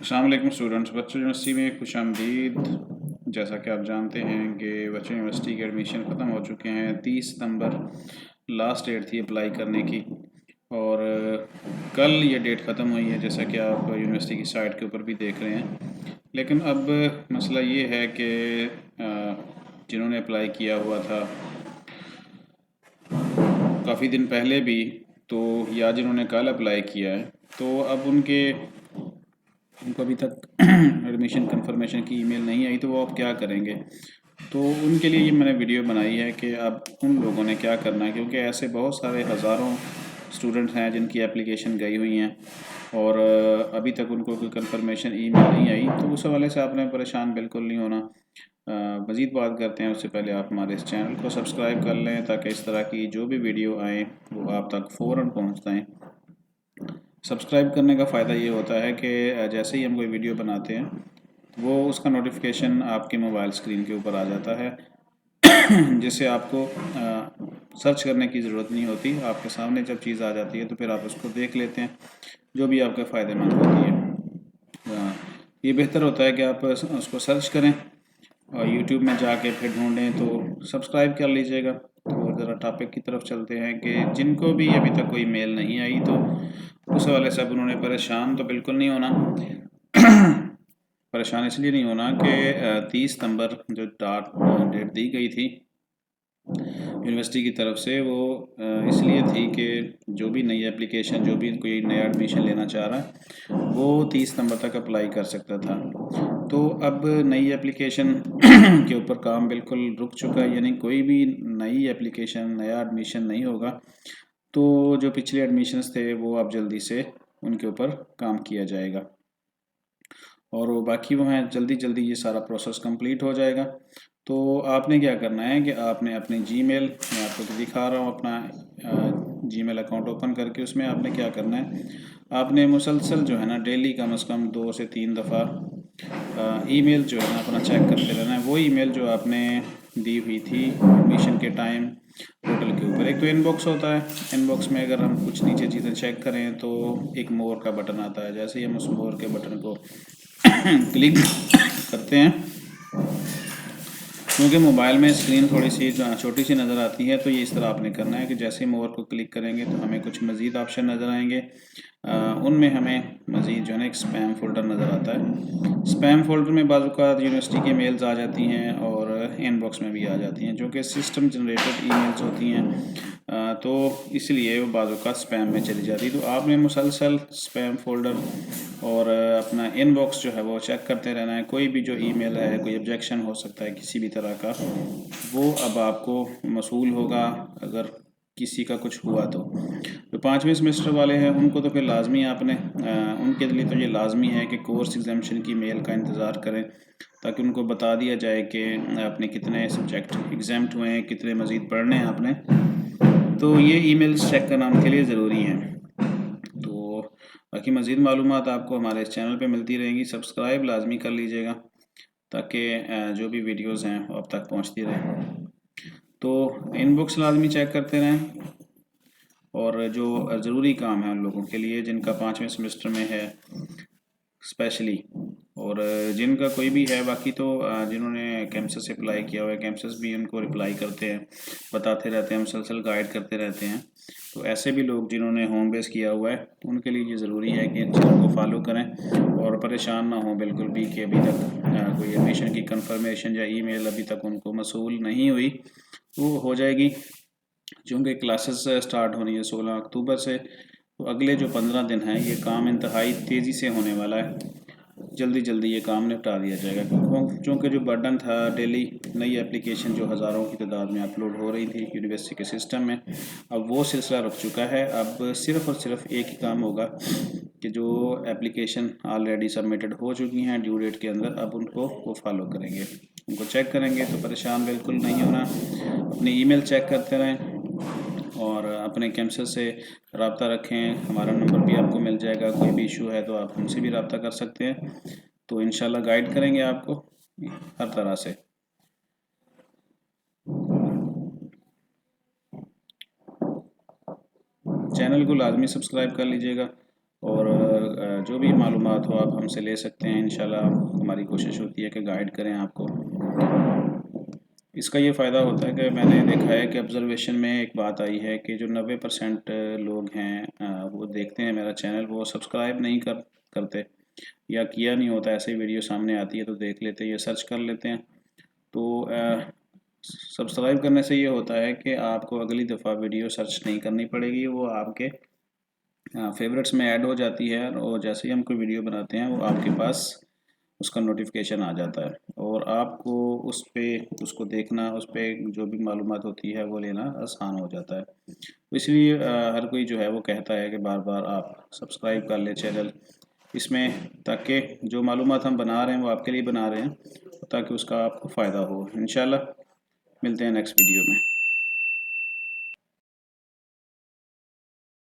अस्सलाम वालेकुम स्टूडेंट्स। बच्चों यूनिवर्सिटी में खुश आमदीद। जैसा कि आप जानते हैं कि बच्चों यूनिवर्सिटी के एडमिशन ख़त्म हो चुके हैं। 30 सितंबर लास्ट डेट थी अप्लाई करने की, और कल ये डेट ख़त्म हुई है, जैसा कि आप यूनिवर्सिटी की साइट के ऊपर भी देख रहे हैं। लेकिन अब मसला ये है कि जिन्होंने अप्लाई किया हुआ था काफ़ी दिन पहले भी, तो या जिन्होंने कल अप्लाई किया है, तो अब उनको अभी तक एडमिशन कंफर्मेशन की ईमेल नहीं आई, तो वो अब क्या करेंगे। तो उनके लिए ये मैंने वीडियो बनाई है कि अब उन लोगों ने क्या करना है, क्योंकि ऐसे बहुत सारे हज़ारों स्टूडेंट हैं जिनकी एप्लीकेशन गई हुई हैं और अभी तक उनको कोई कंफर्मेशन ईमेल नहीं आई। तो उस हवाले से आपने परेशान बिल्कुल नहीं होना। मज़ीद बात करते हैं उससे पहले आप हमारे इस चैनल को सब्सक्राइब कर लें, ताकि इस तरह की जो भी वीडियो आए वो आप तक फ़ौरन पहुँच जाएँ। सब्सक्राइब करने का फ़ायदा ये होता है कि जैसे ही हम कोई वीडियो बनाते हैं वो उसका नोटिफिकेशन आपके मोबाइल स्क्रीन के ऊपर आ जाता है, जिससे आपको सर्च करने की ज़रूरत नहीं होती। आपके सामने जब चीज़ आ जाती है तो फिर आप उसको देख लेते हैं, जो भी आपके फ़ायदेमंद होती है। ये बेहतर होता है कि आप उसको सर्च करें और यूट्यूब में जाके फिर ढूंढें। तो सब्सक्राइब कर लीजिएगा। तो ज़रा टॉपिक की तरफ चलते हैं कि जिनको भी अभी तक कोई मेल नहीं आई, तो उस हवाले से अब उन्होंने परेशान तो बिल्कुल नहीं होना। परेशान इसलिए नहीं होना कि 30 सितंबर जो डेट दी गई थी यूनिवर्सिटी की तरफ से, वो इसलिए थी कि जो भी नई एप्लीकेशन, जो भी कोई नया एडमिशन लेना चाह रहा है, वो 30 सितंबर तक अप्लाई कर सकता था। तो अब नई एप्लीकेशन के ऊपर काम बिल्कुल रुक चुका है, यानी कोई भी नई एप्लीकेशन, नया एडमिशन नहीं होगा। तो जो पिछले एडमिशन्स थे वो अब जल्दी से उनके ऊपर काम किया जाएगा, और वो बाकी वो हैं जल्दी जल्दी ये सारा प्रोसेस कंप्लीट हो जाएगा। तो आपने क्या करना है कि आपने अपनी जीमेल, मैं आपको दिखा रहा हूँ अपना जीमेल अकाउंट ओपन करके, उसमें आपने क्या करना है, आपने मुसलसल जो है ना डेली कम से कम 2 से 3 दफ़ा ईमेल जो है ना अपना चेक करते रहना है। वो ईमेल जो आपने दी हुई थी एडमिशन के टाइम पोर्टल के ऊपर, एक तो इनबॉक्स होता है। इनबॉक्स में अगर हम कुछ नीचे चीज़ें चेक करें तो एक मोर का बटन आता है। जैसे ही हम उस मोर के बटन को क्लिक करते हैं, क्योंकि मोबाइल में स्क्रीन थोड़ी सी छोटी सी नज़र आती है, तो ये इस तरह आपने करना है कि जैसे ही मोर को क्लिक करेंगे तो हमें कुछ मज़ीद ऑप्शन नज़र आएंगे। उनमें हमें मज़ीद जो है ना एक स्पैम फ़ोल्डर नज़र आता है। स्पैम फ़ोल्डर में बाज़ औक़ात यूनिवर्सिटी की मेल्स आ जाती हैं और इनबॉक्स में भी आ जाती हैं, जो कि सिस्टम जनरेटेड ईमेल्स होती हैं। तो इसलिए वो बाज़ औक़ात स्पैम में चली जाती है। तो आपने मुसलसल स्पैम फ़ोल्डर और अपना इनबॉक्स जो है वो चेक करते रहना है। कोई भी जो ईमेल है, कोई ऑब्जेक्शन हो सकता है किसी भी तरह का, वो अब आपको मसूल होगा अगर किसी का कुछ हुआ तो। जो 5वें सेमेस्टर वाले हैं उनको तो फिर लाजमी आपने उनके लिए तो ये लाजमी है कि कोर्स एग्जामिशन की मेल का इंतज़ार करें, ताकि उनको बता दिया जाए कि आपने कितने सब्जेक्ट एग्जाम्ड हुए हैं, कितने मज़ीद पढ़ने हैं आपने। तो ये ईमेल्स चेक करना उनके लिए ज़रूरी है। तो बाकी मज़ीद मालूमात आपको हमारे इस चैनल पे मिलती रहेंगी। सब्सक्राइब लाजमी कर लीजिएगा, ताकि जो भी वीडियोज़ हैं वो आप तक पहुँचती रहें। तो इनबॉक्स लाजमी चेक करते रहें, और जो ज़रूरी काम है उन लोगों के लिए जिनका 5वें सेमेस्टर में है स्पेशली, और जिनका कोई भी है, बाकी तो जिन्होंने कैंपस से अप्लाई किया हुआ है, कैंपस भी उनको रिप्लाई करते हैं, बताते रहते हैं, मुसलसल गाइड करते रहते हैं। तो ऐसे भी लोग जिन्होंने होम बेस किया हुआ है, उनके लिए ये ज़रूरी है कि इन चीज़ों को फॉलो करें और परेशान ना हो बिल्कुल भी कि अभी तक कोई एडमिशन की कंफर्मेशन या ईमेल अभी तक उनको मसूल नहीं हुई। वो हो जाएगी, चूँकि क्लासेस स्टार्ट होनी है 16 अक्टूबर से। तो अगले जो 15 दिन हैं ये काम इंतहाई तेज़ी से होने वाला है। जल्दी जल्दी ये काम निपटा दिया जाएगा, क्योंकि जो बर्डन था डेली नई एप्लीकेशन जो हज़ारों की तादाद में अपलोड हो रही थी यूनिवर्सिटी के सिस्टम में, अब वो सिलसिला रुक चुका है। अब सिर्फ़ और सिर्फ एक ही काम होगा कि जो एप्लीकेशन ऑलरेडी सबमिटेड हो चुकी हैं ड्यू डेट के अंदर, अब उनको वो फॉलो करेंगे, उनको चेक करेंगे। तो परेशान बिल्कुल नहीं होना, अपनी ईमेल चेक करते रहें और अपने कैंपस से रब्ता रखें। हमारा नंबर भी आपको मिल जाएगा, कोई भी इशू है तो आप हमसे भी रब्ता कर सकते हैं। तो इंशाल्लाह गाइड करेंगे आपको हर तरह से। चैनल को लाजमी सब्सक्राइब कर लीजिएगा, और जो भी मालूमात हो आप हमसे ले सकते हैं। इंशाल्लाह हमारी कोशिश होती है कि गाइड करें आपको। इसका ये फ़ायदा होता है कि मैंने देखा है कि ऑब्ज़र्वेशन में एक बात आई है कि जो 90% लोग हैं वो देखते हैं मेरा चैनल, वो सब्सक्राइब नहीं करते या किया नहीं होता। ऐसे ही वीडियो सामने आती है तो देख लेते हैं या सर्च कर लेते हैं। तो सब्सक्राइब करने से ये होता है कि आपको अगली दफ़ा वीडियो सर्च नहीं करनी पड़ेगी, वो आपके फेवरेट्स में ऐड हो जाती है और जैसे ही हम कोई वीडियो बनाते हैं वो आपके पास उसका नोटिफिकेशन आ जाता है और आपको उस पे उसको देखना, उस पे जो भी मालूमात होती है वो लेना आसान हो जाता है। तो इसलिए हर कोई जो है वो कहता है कि बार बार आप सब्सक्राइब कर लें चैनल इसमें, ताकि जो मालूमात हम बना रहे हैं वो आपके लिए बना रहे हैं ताकि उसका आपको फ़ायदा हो। इंशाल्लाह मिलते हैं नेक्स्ट वीडियो में।